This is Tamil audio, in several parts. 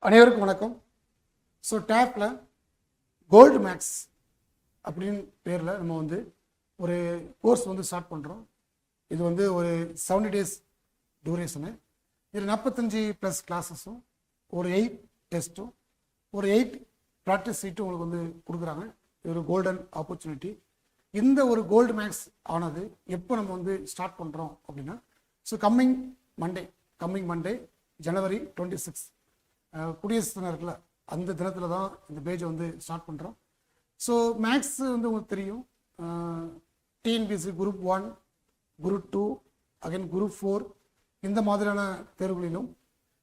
அனைவருக்கும் வணக்கம். ஸோ டேப்பில் கோல்டு மேக்ஸ் அப்படின்னு பேரில் நம்ம வந்து ஒரு கோர்ஸ் வந்து ஸ்டார்ட் பண்ணுறோம். இது வந்து ஒரு 70 days டியூரேஷனு. இதில் 45+ கிளாஸஸும் ஒரு 8 டெஸ்ட்டும் ஒரு 8 ப்ராக்டிஸ் சீட்டும் உங்களுக்கு வந்து கொடுக்குறாங்க. இது ஒரு கோல்டன் ஆப்பர்ச்சுனிட்டி. இந்த ஒரு கோல்டு மேக்ஸ் ஆனது எப்போ நம்ம வந்து ஸ்டார்ட் பண்ணுறோம் அப்படின்னா, ஸோ கம்மிங் மண்டே ஜனவரி 26 குடியரசு தினம் இருக்குல்ல, அந்த தினத்தில் தான் இந்த பேஜை வந்து ஸ்டார்ட் பண்ணுறோம். ஸோ மேக்ஸ் வந்து உங்களுக்கு தெரியும், TNPSC group 1, group 2, again group 4 இந்த மாதிரியான தேர்வுகளிலும்,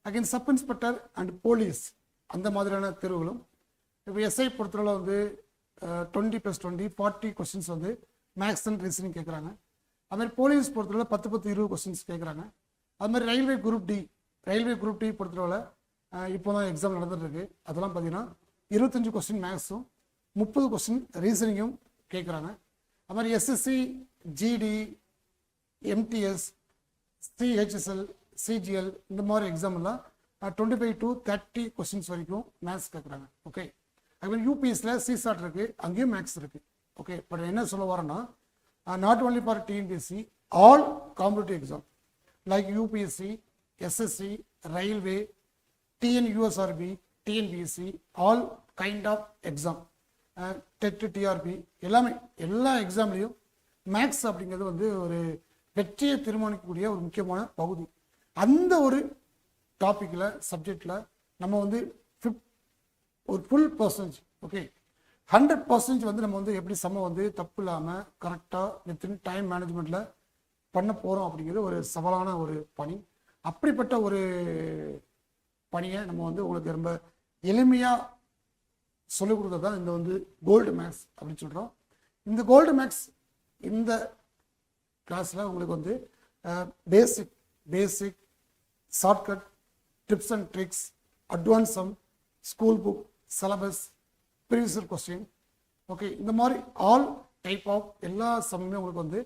again sub inspector and police அந்த மாதிரியான தேர்வுகளும், இப்போ எஸ்ஐ பொறுத்தவரை வந்து 20+20 40 கொஸ்டின்ஸ் வந்து மேக்ஸ் அண்ட் ரீசனிங் கேட்குறாங்க. அதுமாதிரி போலீஸ் பொறுத்தவரை 10-20 கொஸ்டின்ஸ் கேட்குறாங்க. அது மாதிரி ரயில்வே குரூப் டி பொறுத்தவரை இப்போ தான் எக்ஸாம் நடந்துட்டுருக்கு. அதெல்லாம் பார்த்தீங்கன்னா 25 கொஸ்டின் மேக்ஸும் 30 கொஸ்டின் ரீசனிங்கும் கேட்குறாங்க. அது மாதிரி SSC, GD, MTS, CHSL, CGL இந்த மாதிரி எக்ஸாம்லாம் 25 to 30 கொஸ்டின்ஸ் வரைக்கும் மேக்ஸ் கேட்குறாங்க. ஓகே, அதுமாதிரி யூபிஎஸ்சியில் சிசாட் இருக்குது, அங்கேயும் மேக்ஸ் இருக்குது. ஓகே, பட் என்ன சொல்ல வரேன்னா, not only for TNPSC, all competitive exam like UPSC, SSC, railway, TNUSRB, TNPSC, all kind of exam, TET, TRB எல்லா எக்ஸாம்லேயும் மேக்ஸ் அப்படிங்கிறது வந்து ஒரு வெற்றியை தீர்மானிக்கக்கூடிய ஒரு முக்கியமான பகுதி. அந்த ஒரு டாப்பிக்கில் சப்ஜெக்டில் நம்ம வந்து ஒரு ஃபுல் பர்சன்டேஜ், ஓகே 100% வந்து நம்ம வந்து எப்படி சம வந்து தப்பு இல்லாமல் கரெக்டாக வித்தின் டைம் மேனேஜ்மெண்ட்டில் பண்ண போகிறோம் அப்படிங்கிறது ஒரு சவாலான ஒரு பணி. அப்படிப்பட்ட ஒரு பணியை நம்ம வந்து உங்களுக்கு ரொம்ப எளிமையாக சொல்லிக் கொடுத்தது தான் இந்த வந்து கோல்டு மேக்ஸ் அப்படின்னு சொல்கிறோம். இந்த கோல்டு மேக்ஸ் இந்த கிளாஸில் உங்களுக்கு வந்து basic shortcut, tips and tricks, advance sum, school book, syllabus, previous question, okay இந்த மாதிரி ஆல் டைப் ஆஃப் எல்லா சம்மே உங்களுக்கு வந்து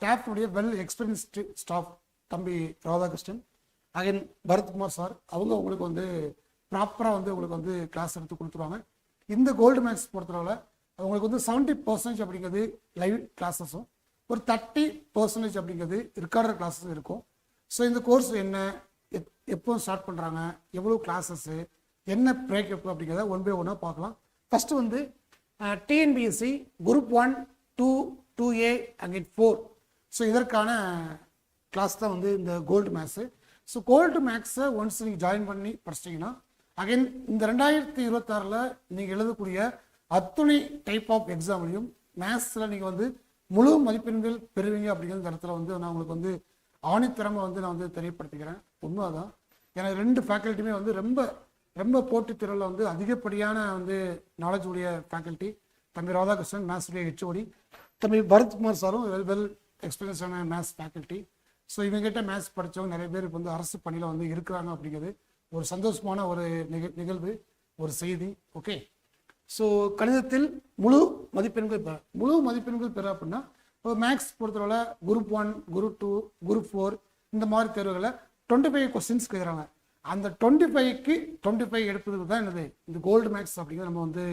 டேப்னுடைய வெல் எக்ஸ்பீரியன்ஸ்டு ஸ்டாஃப் தம்பி ராதாகிருஷ்ணன், அகைன் பரத்குமார் சார், அவங்க உங்களுக்கு வந்து ப்ராப்பராக வந்து உங்களுக்கு வந்து கிளாஸ் எடுத்து கொடுத்துருவாங்க. இந்த கோல்டு மேக்ஸ் பொறுத்தளவில் அவங்களுக்கு வந்து 70% அப்படிங்கிறது லைவ் கிளாஸஸும் ஒரு 30% அப்படிங்கிறது ரெக்கார்டர் கிளாஸஸும் இருக்கும். ஸோ இந்த கோர்ஸ் என்ன, எப்போ ஸ்டார்ட் பண்ணுறாங்க, எவ்வளோ கிளாஸஸ்ஸு, என்ன பிரேக்கப் அப்படிங்கிறத 1 by 1 பார்க்கலாம். ஃபஸ்ட்டு வந்து TNPSC group 1, 2, 2A again 4. So இதற்கான கிளாஸ் தான் வந்து இந்த கோல்டு மேக்ஸு. ஸோ கோல்டு மேக்ஸை ஒன்ஸ் நீங்கள் ஜாயின் பண்ணி படிச்சிட்டிங்கன்னா அகைன் இந்த 2026 நீங்கள் எழுதக்கூடிய அத்துணை டைப் ஆஃப் எக்ஸாம்லையும் மேக்ஸில் நீங்கள் வந்து முழு மதிப்பெண்கள் பெறுவீங்க அப்படிங்கிற இடத்துல வந்து நான் உங்களுக்கு வந்து ஆணித்தரமாக வந்து நான் வந்து தெரியப்படுத்திக்கிறேன். உண்மைதான், ஏன்னா 2 ஃபேக்கல்ட்டியுமே வந்து ரொம்ப ரொம்ப போட்டித் தேர்வில் வந்து அதிகப்படியான வந்து நாலேஜ் உடைய ஃபேக்கல்ட்டி. தம்பி ராதாகிருஷ்ணன் மேத்ஸ் உடைய ஹெச்ஓடி, தம்பி பரத்குமார் சாரும் வெல் எக்ஸ்பீரியன்ஸான மேத்ஸ் ஃபேக்கல்ட்டி. ஸோ இவங்ககிட்ட மேத்ஸ் படித்தவங்க நிறைய பேர் இப்போ வந்து அரசு பணியில் வந்து இருக்கிறாங்க அப்படிங்கிறது ஒரு சந்தோஷமான ஒரு நிகழ்வு, ஒரு செய்தி. ஓகே, ஸோ கணிதத்தில் முழு மதிப்பெண்கள் பெற அப்படின்னா இப்போ மேக்ஸ் பொறுத்தவரை குரூப் 1, குரூப் 2, குரூப் 4 இந்த மாதிரி தேர்வுகளை 25 கொஸ்டின்ஸ் கேட்குறாங்க. அந்த 25க்கு 25 எடுப்பதுக்கு தான் என்னது இந்த கோல்டு மேக்ஸ் அப்படிங்கிறத நம்ம வந்து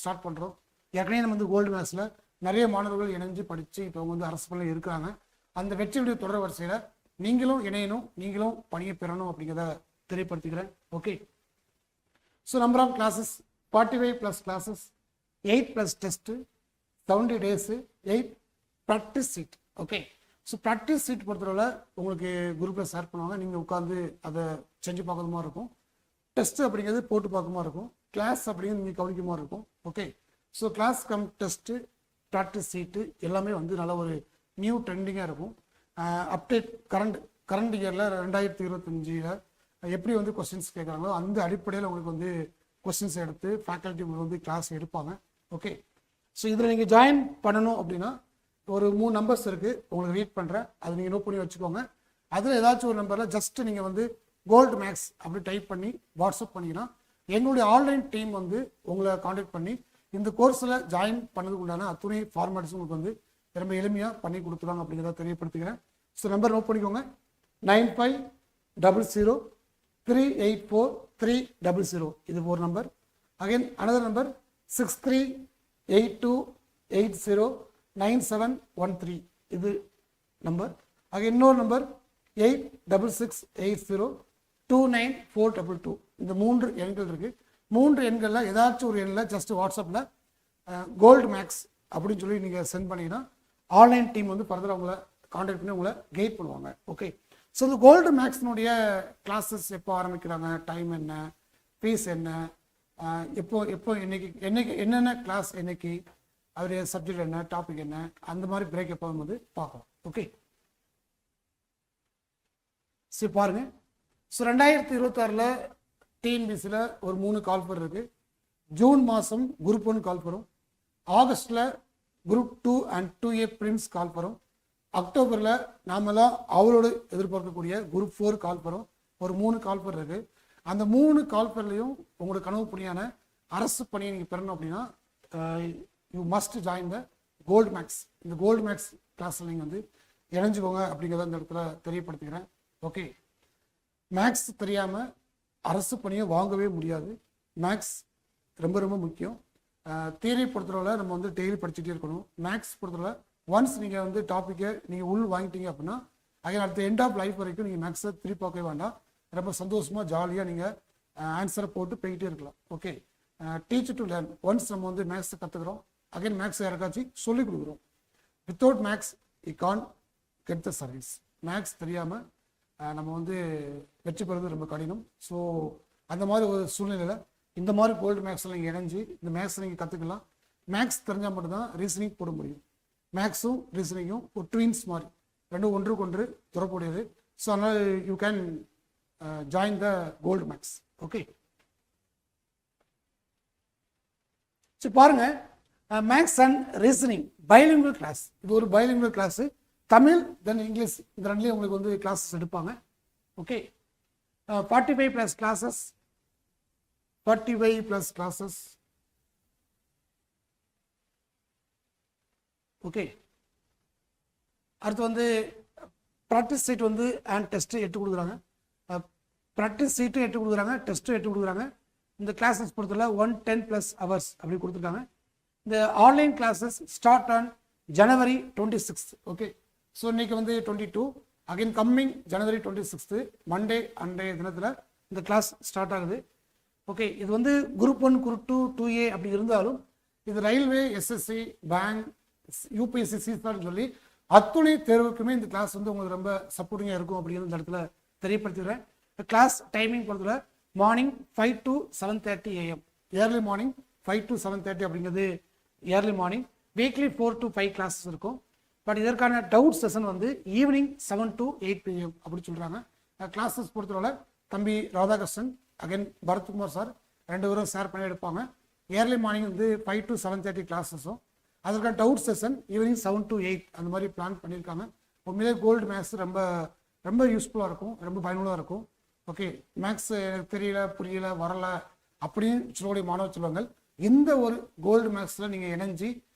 ஸ்டார்ட் பண்ணுறோம். ஏற்கனவே நம்ம வந்து கோல்டு மேக்ஸில் நிறைய மாணவர்கள் இணைஞ்சு படித்து இப்போ அவங்க வந்து அரசு பணியில் இருக்கிறாங்க. அந்த வெற்றியுடைய தொடர் வரிசையில் நீங்களும் இணையணும், நீங்களும் பணியை பெறணும் அப்படிங்கிறத தெரியப்படுத்திக்கிறேன். Okay, so number of classes 45+ classes, 8+ test, 70 days, 8 practice sheet. Okay, so practice sheet பொறுத்தவரை உங்களுக்கு குரூப்பில் ஷேர் பண்ணுவாங்க, நீங்கள் உட்காந்து அதை செஞ்சு பார்க்குற மாதிரி இருக்கும். டெஸ்ட்டு அப்படிங்கிறது போட்டு பார்க்க மாதிரி இருக்கும், கிளாஸ் அப்படிங்கிறது நீங்கள் கவனிக்க மாதிரி இருக்கும். Okay, so class cum test, practice sheet எல்லாமே வந்து நல்ல ஒரு நியூ ட்ரெண்டிங்காக இருக்கும். அப்டேட் கரண்ட் இயரில் 2025 எப்படி வந்து கொஸ்டின்ஸ் கேட்குறாங்களோ அந்த அடிப்படையில் உங்களுக்கு வந்து கொஸ்டின்ஸ் எடுத்து ஃபேக்கல்ட்டி உங்களுக்கு வந்து கிளாஸ் எடுப்பாங்க. ஓகே, ஸோ இதில் நீங்கள் ஜாயின் பண்ணணும் அப்படின்னா ஒரு 3 நம்பர்ஸ் இருக்குது, உங்களுக்கு ரீட் பண்ணுறேன், அதை நீங்கள் நோட் பண்ணி வச்சுக்கோங்க. அதில் ஏதாச்சும் ஒரு நம்பரில் ஜஸ்ட்டு நீங்கள் வந்து கோல்டு மேக்ஸ் அப்படி டைப் பண்ணி வாட்ஸ்அப் பண்ணிங்கன்னா எங்களுடைய ஆன்லைன் டீம் வந்து உங்களை காண்டாக்ட் பண்ணி இந்த கோர்ஸில் ஜாயின் பண்ணதுக்கு உண்டான அத்துணை ஃபார்மேட்ஸும் உங்களுக்கு வந்து ரொம்ப எளிமையாக பண்ணி கொடுத்துருவாங்க அப்படிங்கிறத தெரியப்படுத்திக்கிறேன். ஸோ நம்பர் நோட் பண்ணிக்கோங்க, 9500 384 6300 இது ஒரு நம்பர். அகைன் another number 6382809713 இது நம்பர். அகைன் இன்னொரு நம்பர் 8668029422 இந்த 3 எண்கள் இருக்கு. 3 எண்களில் ஏதாச்சும் ஒரு எண்ணில் ஜஸ்ட் வாட்ஸ்அப்பில் கோல்டு மேக்ஸ் அப்படின்னு சொல்லி நீங்கள் சென்ட் பண்ணிங்கன்னா ஆன்லைன் டீம் வந்து ஃபர்தர் உங்களை கான்டாக்ட் பண்ணி உங்களை கைட் பண்ணுவாங்க. ஓகே, ஸோ இந்த கோல்டு மேக்ஸினுடைய கிளாஸஸ் எப்போ ஆரம்பிக்கிறாங்க, டைம் என்ன, ஃபீஸ் என்ன, எப்போ என்னைக்கு என்னென்ன கிளாஸ் என்னைக்கு, அவருடைய சப்ஜெக்ட் என்ன, டாபிக் என்ன, அந்த மாதிரி பிரேக் எப்போ வந்து பார்க்கலாம். ஓகே, சரி பாருங்க. ஸோ 2026 டிஎன்பிசியில் ஒரு 3 கால்ஃபர் இருக்கு. ஜூன் மாதம் குரூப் 1 கால்ஃபரும், ஆகஸ்டில் குரூப் 2 அண்ட் 2A பிரிம்ஸ் கால்ஃபரும், அக்டோபரில் நாமெல்லாம் அவரோடு எதிர்பார்க்கக்கூடிய குரூப் 4 கால்ஃபரும் ஒரு 3 கால்ஃபர் இருக்கு. அந்த 3 கால்ஃபர்லையும் உங்களோட கனவு பணியான அரசு பணியை நீங்கள் பெறணும் அப்படின்னா you must join the gold maths. இந்த கோல்டு மேக்ஸ் கிளாஸில் நீங்கள் வந்து இணைஞ்சுக்கோங்க அப்படிங்கிறத இந்த இடத்துல தெரியப்படுத்திக்கிறேன். ஓகே, மேக்ஸ் தெரியாமல் அரசு பணியை வாங்கவே முடியாது. மேக்ஸ் ரொம்ப ரொம்ப முக்கியம். தியரி பொறுத்தளவில் நம்ம வந்து டெய்லி படிச்சுட்டே இருக்கணும். மேக்ஸ் பொறுத்தளவில் ஒன்ஸ் நீங்கள் வந்து டாப்பிக்கை நீங்கள் உள் வாங்கிட்டீங்க அப்படின்னா அடுத்த எண்ட் ஆஃப் லைஃப் வரைக்கும் நீங்கள் மேக்ஸை திருப்பி பார்க்கவே வேண்டாம். ரொம்ப சந்தோஷமாக ஜாலியாக நீங்கள் ஆன்சரை போட்டு போய்கிட்டே இருக்கலாம். Okay, teach to learn. Once நம்ம வந்து மேக்ஸை கற்றுக்குறோம், அகைன் மேக்ஸை யாருக்காச்சும் சொல்லிக் கொடுக்குறோம். Without maths you can't get the service. Maths தெரியாமல் நம்ம வந்து வெற்றி பெறுவது ரொம்ப கடினம். ஸோ அந்த மாதிரி ஒரு சூழ்நிலையில் இந்த மாதிரி கோல்டு மேக்ஸில் நீங்கள் இணைஞ்சு இந்த மேக்ஸை நீங்கள் கற்றுக்கலாம். மேக்ஸ் தெரிஞ்சால் மட்டும்தான் ரீசனிங் போட முடியும். மேக்ஸும் ரீசனிங்கும் ஒரு ட்வின்ஸ் மாதிரி, ரெண்டும் ஒன்றுக்கு ஒன்று தொடர்புடையது. ஸோ அதனால் you can join the gold maths. Okay, சரி பாருங்க, maths and reasoning bilingual class. இது ஒரு bilingual class. Tamil then English இந்த ரெண்டுலேயும் உங்களுக்கு வந்து கிளாஸஸ் எடுப்பாங்க. Okay, 45 + classes, 45 + classes. ஓகே, அடுத்து வந்து ப்ராக்டிஸ் சீட் வந்து அண்ட் டெஸ்ட்டு 8 கொடுக்குறாங்க. ப்ராக்டிஸ் சீட்டும் 8 கொடுக்குறாங்க, டெஸ்ட்டும் 8 கொடுக்குறாங்க. இந்த கிளாஸஸ் பொறுத்தவரை 110+ hours அப்படி கொடுத்துருக்காங்க. இந்த online classes start on January 26. Okay, so இன்னைக்கு வந்து 22, அகைன் கம்மிங் January 26 மண்டே அன்றைய தினத்தில் இந்த கிளாஸ் ஸ்டார்ட் ஆகுது. ஓகே, இது வந்து குரூப் 1, குரூப் 2, 2A அப்படி இருந்தாலும் இது ரயில்வே, எஸ்எஸ்சி, பேங்க், யூபிஎஸ்சி, சிசார்னு சொல்லி அத்துணை தேர்வுக்குமே இந்த கிளாஸ் வந்து உங்களுக்கு ரொம்ப சப்போர்ட்டிங்காக இருக்கும் அப்படின்னு இந்த இடத்துல தெரியப்படுத்திடுறேன். கிளாஸ் டைமிங் பொறுத்தவரை morning 5 to 7:30 AM, early morning 5 to 7:30 அப்படிங்கிறது early morning. Weekly 4 to 5 classes இருக்கும். பட் இதற்கான டவுட் செஷன் வந்து ஈவினிங் 7 to 8 PM அப்படி சொல்கிறாங்க. கிளாஸஸ் பொறுத்தவரை தம்பி ராதாகிருஷ்ணன் அகைன் பரத்குமார் சார் 2 பேரும் ஷேர் பண்ணி எடுப்பாங்க. ஏர்லி மார்னிங் வந்து 5 to 7:30 கிளாஸஸும், அதற்கான டவுட் செஷன் ஈவினிங் 7 to 8 அந்த மாதிரி பிளான் பண்ணியிருக்காங்க. உண்மையிலே கோல்டு மேக்ஸ் ரொம்ப ரொம்ப யூஸ்ஃபுல்லாக இருக்கும், ரொம்ப பயனுள்ளதாக இருக்கும். ஓகே, மேக்ஸ் எனக்கு தெரியல, புரியல, வரல அப்படின்னு சொல்லக்கூடிய மாணவ செல்வங்கள் இந்த ஒரு கோல்டு மேக்ஸில் நீங்கள் இணைஞ்சி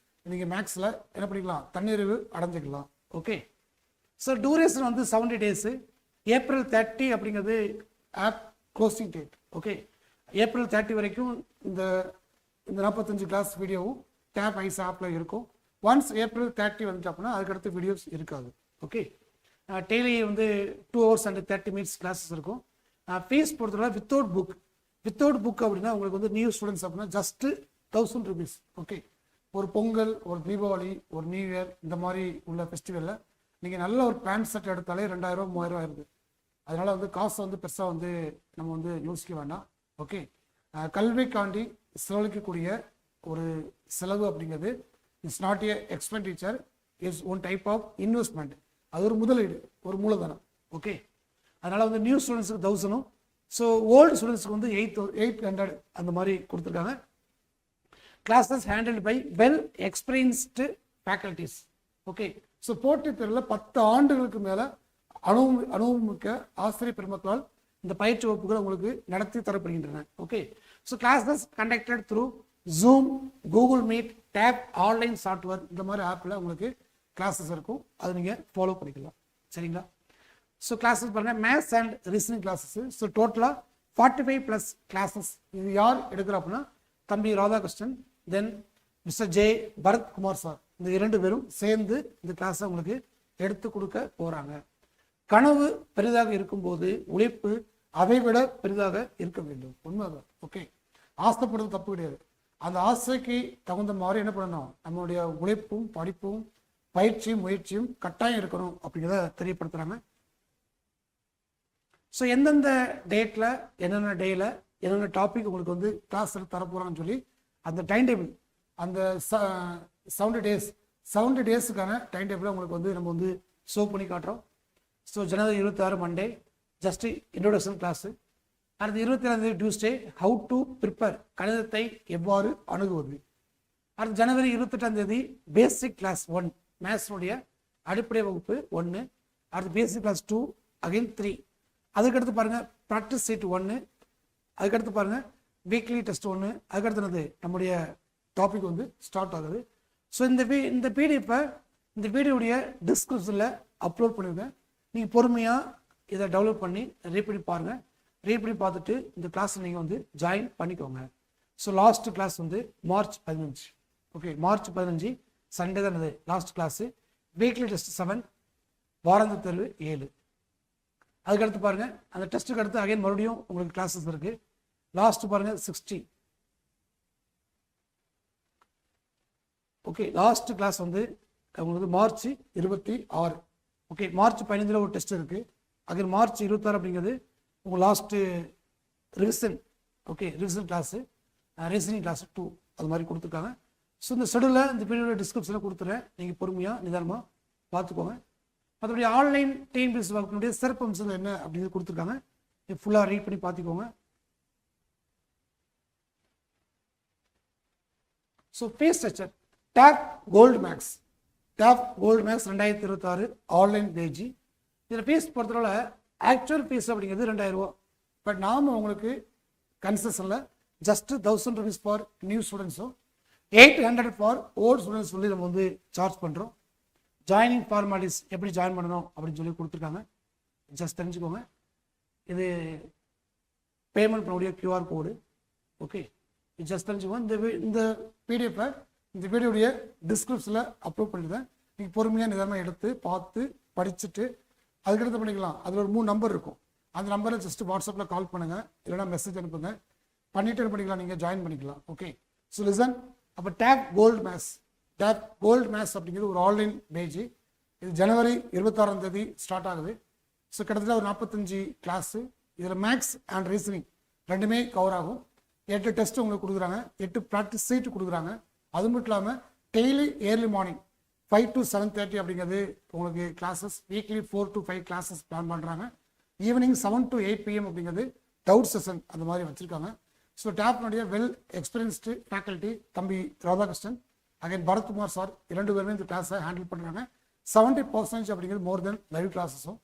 நீங்கள் மேக்ஸில் என்ன பண்ணிக்கலாம், தன்னிறைவு அடைஞ்சிக்கலாம். ஓகே, ஸோ டூரேஷன் வந்து 70 days. April 30 அப்படிங்கிறது app closing date. Okay, April 30 வரைக்கும் இந்த 45 கிளாஸ் வீடியோவும் டேப் ஐஸ் ஆப்பில் இருக்கும். ஒன்ஸ் April 30 வந்துட்டு அப்படின்னா அதுக்கடுத்து வீடியோஸ் இருக்காது. ஓகே, டெய்லி வந்து 2 hours and 30 minutes கிளாஸஸ் இருக்கும். ஃபீஸ் பொறுத்தவரை வித்தவுட் புக் அப்படின்னா உங்களுக்கு வந்து நியூ ஸ்டூடெண்ட்ஸ் அப்படின்னா ஜஸ்ட்டு 1000 rupees. ஓகே, ஒரு பொங்கல், ஒரு தீபாவளி, ஒரு நியூ இயர் இந்த மாதிரி உள்ள ஃபெஸ்டிவலில் நீங்கள் நல்ல ஒரு பேண்ட் ஷர்ட் எடுத்தாலே 2000 3000 ஆயிருது. அதனால் வந்து காசை வந்து பெருசாக வந்து நம்ம வந்து யோசிக்க வேண்டாம். ஓகே, கல்விக்காண்டி செலவழிக்கக்கூடிய ஒரு செலவு அப்படிங்கிறது it's not a expenditure, it's one type of investment. அது ஒரு முதலீடு, ஒரு மூலதனம். ஓகே, அதனால் வந்து நியூ ஸ்டூடெண்ட்ஸுக்கு 1000, ஸோ ஓல்டு ஸ்டூடெண்ட்ஸுக்கு வந்து 800 அந்த மாதிரி கொடுத்துருக்காங்க. Classes handled by well experienced faculties. Okay, so போட்டித் தேர்வில் 10 ஆண்டுகளுக்கு மேலே அனுபவமிக்க ஆசிரியர் பெருமக்களால் இந்த பயிற்சி வகுப்புகள் உங்களுக்கு நடத்தி தரப்படுகின்றன. Okay, so classes conducted through Zoom, Google Meet, tab, online software இந்த மாதிரி ஆப்பில் உங்களுக்கு கிளாஸஸ் இருக்கும். அதை நீங்கள் ஃபாலோ பண்ணிக்கலாம். சரிங்களா? ஸோ கிளாஸஸ் பாருங்கள், maths and reasoning classes. So டோட்டலாக 45 ப்ளஸ் கிளாஸஸ். இது யார் எடுக்கிற அப்படின்னா தம்பி ராதாகிருஷ்ணன், தென் மிஸ்டர் ஜே பரத்குமார் சார். இந்த 2 பேரும் சேர்ந்து இந்த கிளாஸை உங்களுக்கு எடுத்து கொடுக்க போகிறாங்க. கனவு பெரிதாக இருக்கும்போது உழைப்பு அதை விட பெரிதாக இருக்க வேண்டும். உண்மைதான். ஓகே, ஆசைப்படுறது தப்பு கிடையாது. அந்த ஆசைக்கு தகுந்த மாதிரி என்ன பண்ணணும், நம்மளுடைய உழைப்பும் படிப்பும் பயிற்சியும் முயற்சியும் கட்டாயம் இருக்கணும் அப்படிங்கிறத தெரியப்படுத்துகிறாங்க. ஸோ எந்தெந்த டேட்டில் என்னென்ன டேயில் என்னென்ன டாபிக் உங்களுக்கு வந்து கிளாஸில் தரப்போகிறான்னு சொல்லி அந்த டைம் டேபிள், அந்த 70 டேஸுக்கான டைம் டேபிளை உங்களுக்கு வந்து நம்ம வந்து ஷோ பண்ணி காட்டுறோம். ஸோ ஜனவரி 26 மண்டே ஜஸ்ட் இன்ட்ரோடக்ஷன் கிளாஸு. அடுத்து 27 டியூஸ்டே ஹவு டு ப்ரிப்பேர், கணிதத்தை எவ்வாறு அணுகுவது. அடுத்து ஜனவரி 28 பேசிக் கிளாஸ் 1 மேத்ஸுடைய அடிப்படை வகுப்பு 1. அடுத்து பேசிக் கிளாஸ் 2 அகைன் 3. அதுக்கடுத்து பாருங்கள் ப்ராக்டிஸ் சீட் 1. அதுக்கடுத்து பாருங்கள் வீக்லி டெஸ்ட் 1. அதுக்கடுத்து நம்முடைய டாபிக் வந்து ஸ்டார்ட் ஆகுது. ஸோ இந்த பிடிஎஃப்பை இந்த வீடியோடைய டிஸ்கிரிப்ஷனில் அப்லோட் பண்ணியிருக்கேன். நீங்கள் பொறுமையாக இதை டெவலப் பண்ணி ரீட் பண்ணி பாருங்கள். ரீட் பண்ணி பார்த்துட்டு இந்த கிளாஸில் நீங்கள் வந்து ஜாயின் பண்ணிக்கோங்க. ஸோ லாஸ்ட் கிளாஸ் வந்து மார்ச் 15. ஓகே, மார்ச் 15 சண்டே தான் லாஸ்ட் கிளாஸு. வீக்லி டெஸ்ட் 7, வாராந்த தேர்வு 7. அதுக்கடுத்து பாருங்கள் அந்த டெஸ்ட்டுக்கு அடுத்து அகைன் மறுபடியும் உங்களுக்கு கிளாஸஸ் இருக்குது. லாஸ்ட் பாருங்கள் 60. ஓகே, லாஸ்ட் கிளாஸ் வந்து உங்களுக்கு மார்ச் 26. ஓகே, மார்ச் 15 ஒரு டெஸ்ட் இருக்குது. அகைன் மார்ச் 26 அப்படிங்கிறது உங்கள் last revision. Okay, revision class, reasoning class 2 அது மாதிரி கொடுத்துருக்காங்க. ஸோ இந்த ஷெடியூலில் இந்த வீடியோட டிஸ்கிரிப்ஷனில் கொடுத்துறேன். நீங்கள் பொறுமையாக நிதானமாக பார்த்துக்கோங்க. மற்றபடி ஆன்லைன் டிஎன்பிஎஸ்சி வகுப்பினுடைய சிறப்பு அம்சங்கள் என்ன அப்படிங்கிறது கொடுத்துருக்காங்க. ஃபுல்லாக ரீட் பண்ணி பார்த்துக்கோங்க. So fees structure tab gold maths 2026 online page. இதில் ஃபீஸ் பொறுத்தவரை ஆக்சுவல் ஃபீஸ் அப்படிங்கிறது 2000 ரூபா. பட் நாம் உங்களுக்கு கன்செஷனில் ஜஸ்ட் 1000 rupees ஃபார் நியூ ஸ்டூடெண்ட்ஸும் 800 ஃபார் ஓல்டு ஸ்டூடெண்ட்ஸ் சொல்லி நம்ம வந்து சார்ஜ் பண்ணுறோம். ஜாயினிங் ஃபார்மாலிட்டிஸ் எப்படி ஜாயின் பண்ணணும் அப்படின்னு சொல்லி கொடுத்துருக்காங்க. ஜஸ்ட் தெரிஞ்சுக்கோங்க. இது பேமெண்ட் பண்ணக்கூடிய QR கோடு. ஓகே, ஜஸ்ட் தெரிஞ்சுக்கோங்க. இந்த பிடிஎஃப்பை இந்த வீடியோடைய டிஸ்கிரிப்ஷனில் அப்லோட் பண்ணிடுறேன். நீங்கள் பொறுமையாக நிதானமாக எடுத்து பார்த்து படிச்சுட்டு அதுக்கடுத்து பண்ணிக்கலாம். அதில் ஒரு 3 நம்பர் இருக்கும். அந்த நம்பரை ஜஸ்ட் வாட்ஸ்அப்பில் கால் பண்ணுங்கள், இல்லைனா மெசேஜ் அனுப்புங்க. பண்ணிவிட்டு என்ன பண்ணிக்கலாம், நீங்கள் ஜாயின் பண்ணிக்கலாம். Okay, so listen. அப்போ டேப் கோல்டு மேத்ஸ் அப்படிங்கிறது ஒரு ஆன்லைன் பேஜ். இது ஜனவரி 26 ஸ்டார்ட் ஆகுது. ஸோ கிட்டத்தட்ட ஒரு 45 கிளாஸு. இதில் மேக்ஸ் அண்ட் ரீசனிங் 2மே கவர் ஆகும். 8 டெஸ்ட் உங்களுக்கு கொடுக்குறாங்க, 8 ப்ராக்டிஸ் சீட்டு கொடுக்குறாங்க. அது மட்டும் இல்லாமல் டெய்லி ஏர்லி மார்னிங் 5 to 7:30 அப்படிங்கிறது உங்களுக்கு classes. Weekly 4 to 5 classes plan பண்ணுறாங்க. ஈவினிங் 7 to 8 PM அப்படிங்கிறது டவுட் செஷன் அந்த மாதிரி வச்சுருக்காங்க. ஸோ டேப்னுடைய வெல் எக்ஸ்பீரியன்ஸ்டு ஃபேக்கல்ட்டி தம்பி ராதாகிருஷ்ணன் அகைன் பரத்குமார் சார் 2 பேருமே இந்த கிளாஸை ஹேண்டில் பண்ணுறாங்க. 70% அப்படிங்கிறது மோர் தென் லைவ் கிளாஸஸும்,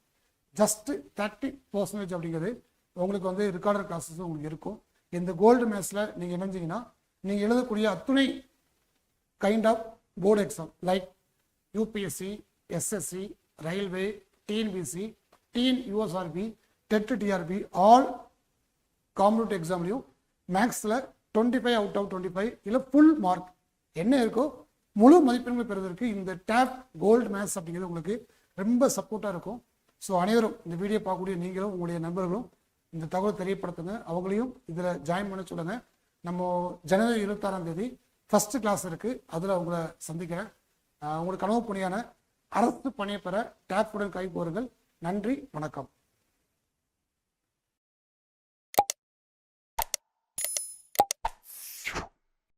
ஜஸ்ட் 30% அப்படிங்கிறது உங்களுக்கு வந்து ரெக்கார்டர் கிளாஸஸும் உங்களுக்கு இருக்கும். இந்த கோல்டு மேத்ஸில் நீங்கள் இணைஞ்சிங்கன்னா நீங்கள் எழுதக்கூடிய அத்துணை kind of board exam like UPSC, SSC, railway, TNPSC, TNUSRB, TET, TRB all competitive எக்ஸாம்லையும் மேக்ஸில் 25 out of 25 இல்லை ஃபுல் மார்க் என்ன இருக்கோ முழு மதிப்பெண்கள் பெறுவதற்கு இந்த டேப் கோல்டு மேத்ஸ் அப்படிங்கிறது உங்களுக்கு ரொம்ப சப்போர்ட்டாக இருக்கும். ஸோ அனைவரும் இந்த வீடியோ பார்க்கக்கூடிய நீங்களும் உங்களுடைய நண்பர்களும் இந்த தகவல் தெரியப்படுத்துங்க. அவங்களையும் இதில் ஜாயின் பண்ண சொல்லுங்கள். நம்ம ஜனவரி 26 ஃபஸ்ட்டு கிளாஸ் இருக்குது. அதில் உங்களை சந்திக்கிறேன். உங்களுக்கு கனவு பணியான அரசு பணியை பெற டேப்புடன் கை கோருங்கள். நன்றி, வணக்கம்.